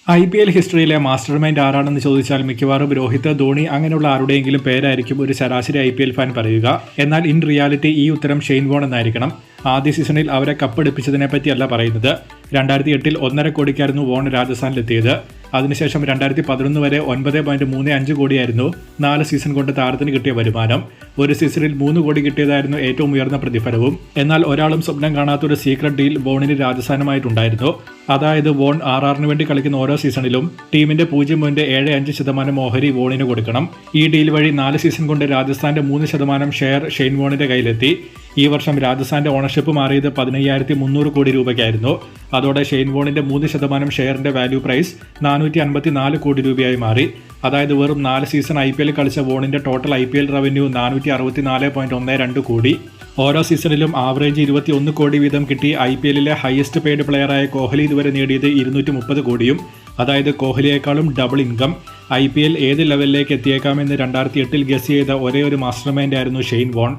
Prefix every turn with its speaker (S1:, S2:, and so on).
S1: IPL ഹിസ്റ്ററിയിലെ master mind ആരാണെന്ന് ചോദിച്ചാൽ മിക്കവാറും രോഹിത്, ധോണി അങ്ങനെയുള്ള ആരുടെയെങ്കിലും പേരായിരിക്കും ഒരു ശരാശരി IPL ഫാൻ പറയുക. എന്നാൽ ഇൻ റിയാലിറ്റി ഈ ഉത്തരം ഷെയ്ൻ വോൺ എന്നായിരിക്കണം. ആദ്യ സീസണിൽ അവരെ കപ്പെടുപ്പിച്ചതിനെ പറ്റിയല്ല പറയുന്നത്. 2008 1.5 കോടിക്കായിരുന്നു വോൺ രാജസ്ഥാനിലെത്തിയത്. അതിനുശേഷം 2011 വരെ 9.35 കോടിയായിരുന്നു 4 സീസൺ കൊണ്ട് താരത്തിന് കിട്ടിയ വരുമാനം. ഒരു സീസണിൽ 3 കോടി കിട്ടിയതായിരുന്നു ഏറ്റവും ഉയർന്ന പ്രതിഫലവും. എന്നാൽ ഒരാളും സ്വപ്നം കാണാത്തൊരു സീക്രട്ട് ഡീൽ വോണിന് രാജസ്ഥാനുമായിട്ടുണ്ടായിരുന്നു. അതായത് വോൺ RRന് വേണ്ടി കളിക്കുന്ന ഓരോ സീസണിലും ടീമിന്റെ 0.75% ഓഹരി വോണിന് കൊടുക്കണം. ഈ ഡീൽ വഴി 4 സീസൺ കൊണ്ട് രാജസ്ഥാന്റെ 3% ഷെയർ ഷെയ്ൻ വോണിന്റെ കയ്യിലെത്തി. ഈ വർഷം രാജസ്ഥാന്റെ ഓണർഷിപ്പ് മാറിയത് 15,300 കോടി രൂപയ്ക്കായിരുന്നു. അതോടെ ഷെയ്ൻ വോണിന്റെ 3% ഷെയറിന്റെ വാല്യൂ പ്രൈസ് 454 കോടി രൂപയായി മാറി. അതായത് വെറും 4 സീസൺ IPL കളിച്ച വോണിന്റെ ടോട്ടൽ IPL റവന്യൂ 464.12 കോടി. ഓരോ സീസണിലും ആവറേജ് 21 കോടി വീതം കിട്ടി. IPLലെ ഹയസ്റ്റ് പെയ്ഡ് പ്ലെയറായ കോഹ്ലി ഇതുവരെ നേടിയത് 230 കോടിയും. അതായത് കോഹ്ലിയേക്കാളും ഡബിൾ ഇൻകം. IPL ഏത് ലെവലിലേക്ക് എത്തിയേക്കാമെന്ന് 2008 ഗസ് ചെയ്ത ഒരേ ഒരു മാസ്റ്റർ മൈൻഡ് ആയിരുന്നു ഷെയ്ൻ വോൺ.